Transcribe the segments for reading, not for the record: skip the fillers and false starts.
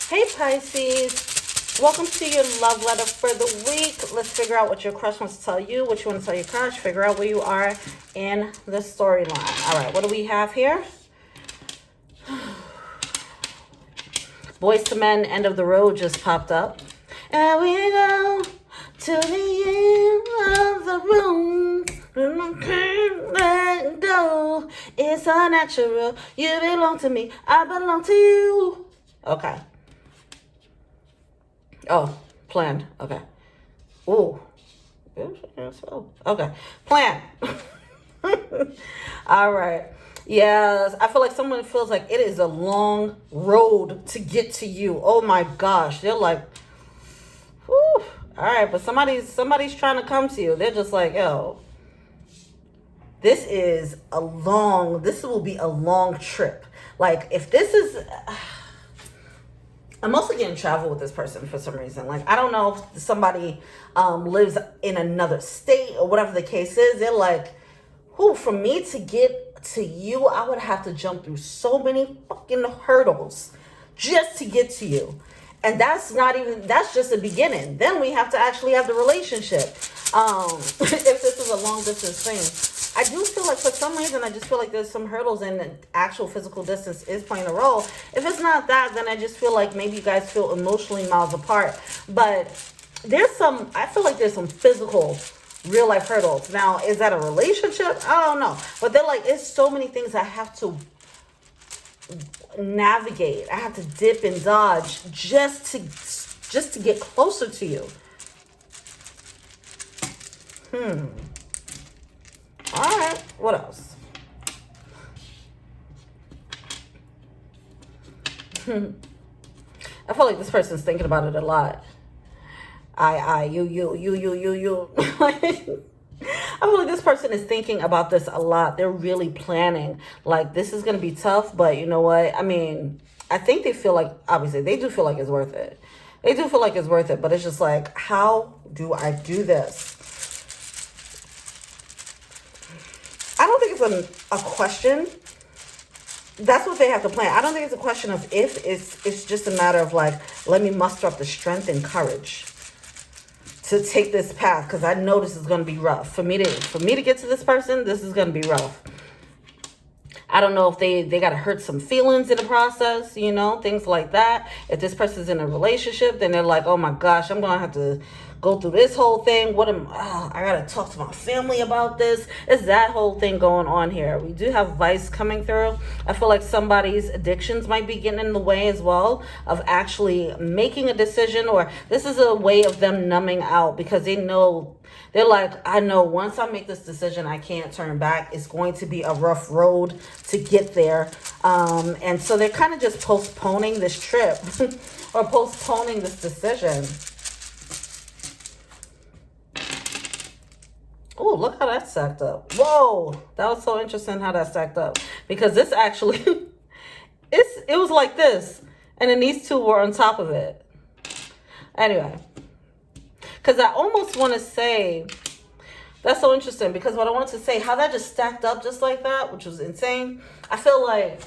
Hey Pisces, welcome to your love letter for the week. Let's figure out what your crush wants to tell you, what you want to tell your crush, figure out where you are in the storyline. All right, what do we have here? Boys to Men, End of the Road just popped up. And we go to the end of the room. And I can't let go. It's unnatural. You belong to me. I belong to you. Okay. Oh, planned. Okay. Ooh. Okay. Plan. All right. Yeah, I feel like someone feels like it is a long road to get to you. Oh my gosh. They're like, whew. All right, but somebody's trying to come to you. They're just like, yo, this will be a long trip. Like, if this is, I'm mostly getting travel with this person for some reason. Like, I don't know if somebody lives in another state or whatever the case is. They're like, who, for me to get to you, I would have to jump through so many fucking hurdles just to get to you. And that's just the beginning. Then we have to actually have the relationship. If this is a long distance thing. I do feel like for some reason, I just feel like there's some hurdles and actual physical distance is playing a role. If it's not that, then I just feel like maybe you guys feel emotionally miles apart. But I feel like there's some physical real life hurdles. Now, is that a relationship? I don't know. But they're like, it's so many things I have to navigate. I have to dip and dodge just to get closer to you. All right, what else? I feel like this person's thinking about it a lot. You. I feel like this person is thinking about this a lot. They're really planning. Like, this is going to be tough, but you know what? I mean, I think they feel like, obviously, they do feel like it's worth it. They do feel like it's worth it, but it's just like, how do I do this? I don't think it's a question. That's what they have to plan. I don't think it's a question of if. It's just a matter of like, let me muster up the strength and courage to take this path, because I know this is going to be rough. For me to get to this person, this is going to be rough. I don't know if they got to hurt some feelings in the process, things like that. If this person's in a relationship, then they're like, oh my gosh, I'm going to have to go through this whole thing. I got to talk to my family about this. It's that whole thing going on here. We do have vice coming through. I feel like somebody's addictions might be getting in the way as well of actually making a decision, or this is a way of them numbing out because they know. They're like, I know once I make this decision, I can't turn back. It's going to be a rough road to get there. And so they're kind of just postponing this trip or postponing this decision. Oh, look how that stacked up. Whoa, that was so interesting how that stacked up. Because this actually, it was like this. And then these two were on top of it. Anyway. Because I almost want to say, that's so interesting, because what I wanted to say, how that just stacked up just like that, which was insane. I feel like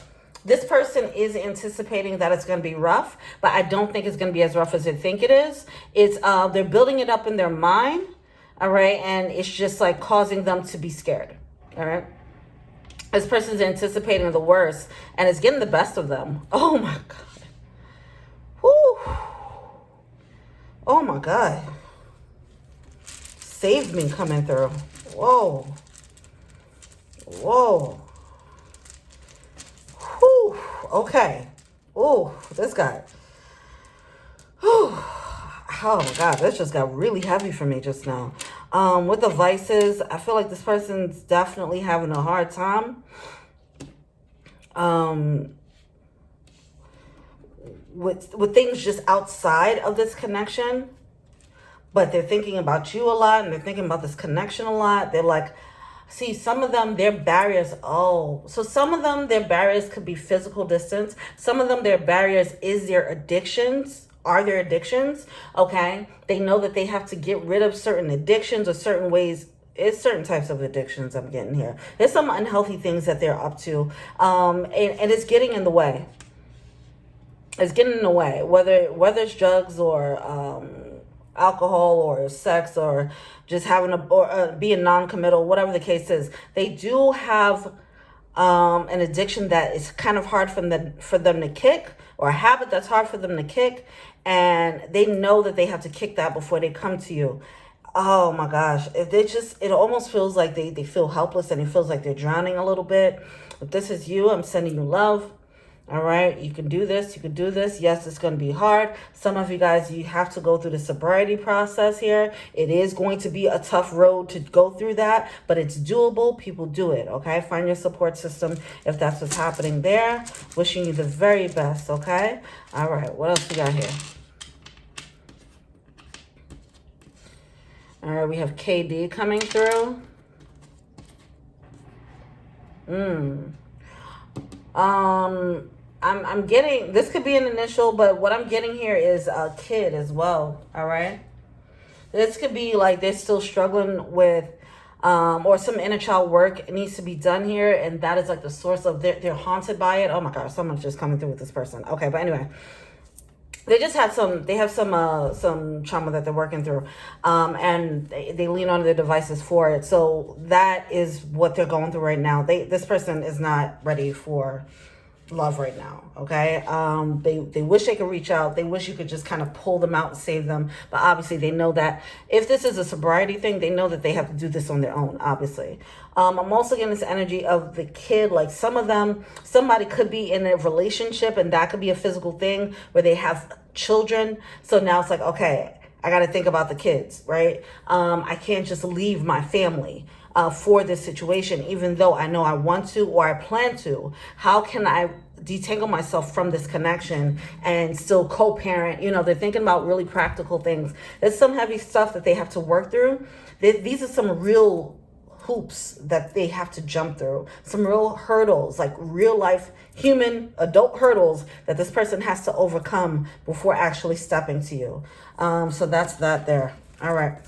this person is anticipating that it's going to be rough, but I don't think it's going to be as rough as they think it is. They're building it up in their mind, all right, and it's just like causing them to be scared, all right. This person's anticipating the worst, and it's getting the best of them. Oh my God. Whew. Oh my God. Saved me coming through. Whoa. Whoa. Whew. Okay. Oh, this guy. Whew. Oh my God, this just got really heavy for me just now. With the vices, I feel like this person's definitely having a hard time. With things just outside of this connection. But they're thinking about you a lot, and they're thinking about this connection a lot. They're like, see, some of them, their barriers, some of them, their barriers could be physical distance. Some of them, their barriers is their addictions, okay? They know that they have to get rid of certain addictions or certain ways. It's certain types of addictions I'm getting here. There's some unhealthy things that they're up to, and it's getting in the way. It's getting in the way, whether it's drugs or alcohol or sex or just having being non-committal, whatever the case is. They do have an addiction that is kind of hard for them to kick, or a habit that's hard for them to kick, and they know that they have to kick that before they come to you. Oh my gosh, if they just, it almost feels like they feel helpless, and it feels like they're drowning a little bit. If this is you, I'm sending you love. All right, you can do this. You can do this. Yes, it's going to be hard. Some of you guys, you have to go through the sobriety process here. It is going to be a tough road to go through that, but it's doable. People do it, okay? Find your support system if that's what's happening there. Wishing you the very best, okay? All right, what else we got here? All right, we have KD coming through. I'm getting, this could be an initial, but what I'm getting here is a kid as well, all right? This could be like they're still struggling with, or some inner child work needs to be done here, and that is like the source of, they're haunted by it. Oh my gosh, someone's just coming through with this person. Okay, but anyway, they just have some trauma that they're working through, and they lean on their devices for it. So that is what they're going through right now. This person is not ready for love right now, okay? They wish they could reach out. They wish you could just kind of pull them out and save them. But obviously they know that if this is a sobriety thing, they know that they have to do this on their own, obviously. I'm also getting this energy of the kid, like some of them, somebody could be in a relationship, and that could be a physical thing where they have children. So now it's like, okay, I got to think about the kids, right? I can't just leave my family for this situation, even though I know I want to or I plan to. How can I detangle myself from this connection and still co-parent? You know, they're thinking about really practical things. There's some heavy stuff that they have to work through. These are some real hoops that they have to jump through, some real hurdles, like real life human adult hurdles that this person has to overcome before actually stepping to you. So that's that there. All right.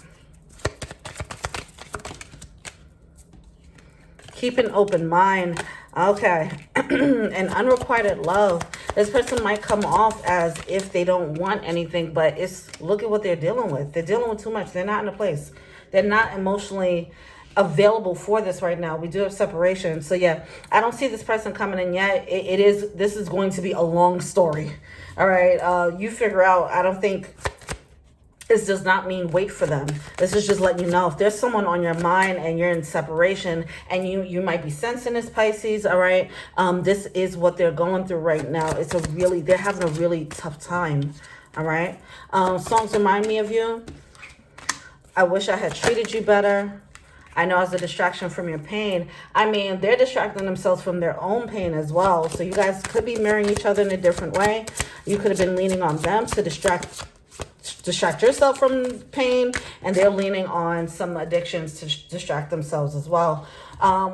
Keep an open mind. Okay. And unrequited love. This person might come off as if they don't want anything, but look at what they're dealing with. They're dealing with too much. They're not in a place. They're not emotionally available for this right now. We do have separation. So yeah, I don't see this person coming in yet. This is going to be a long story. All right. You figure out, I don't think this does not mean wait for them. This is just letting you know if there's someone on your mind and you're in separation and you might be sensing this, Pisces, all right? This is what they're going through right now. They're having a really tough time, all right? Songs remind me of you. I wish I had treated you better. I know as a distraction from your pain. I mean, they're distracting themselves from their own pain as well. So you guys could be mirroring each other in a different way. You could have been leaning on them to distract yourself from pain, and they're leaning on some addictions to distract themselves as well.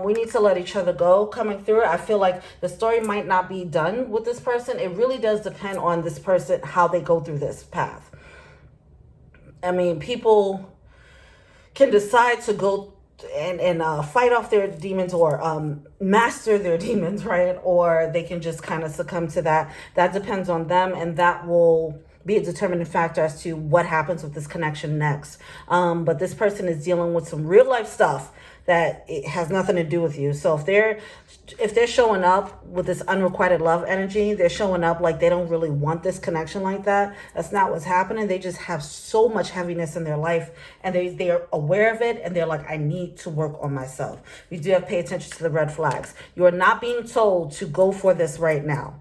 We need to let each other go coming through. I feel like the story might not be done with this person. It really does depend on this person, how they go through this path. I mean, people can decide to go and fight off their demons or master their demons, right? Or they can just kind of succumb to that. That depends on them, and that will be a determining factor as to what happens with this connection next. But this person is dealing with some real life stuff that it has nothing to do with you. So if they're showing up with this unrequited love energy, they're showing up like they don't really want this connection like that. That's not what's happening. They just have so much heaviness in their life, and they're aware of it, and they're like, I need to work on myself. We do have to pay attention to the red flags. You are not being told to go for this right now.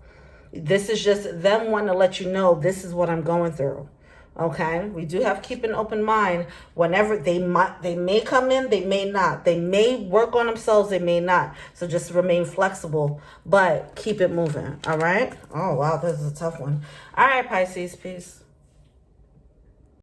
This is just them wanting to let you know this is what I'm going through. Okay, we do have to keep an open mind. Whenever they may come in, they may not. They may work on themselves, they may not. So just remain flexible, but keep it moving. All right. Oh wow, this is a tough one. All right, Pisces, peace.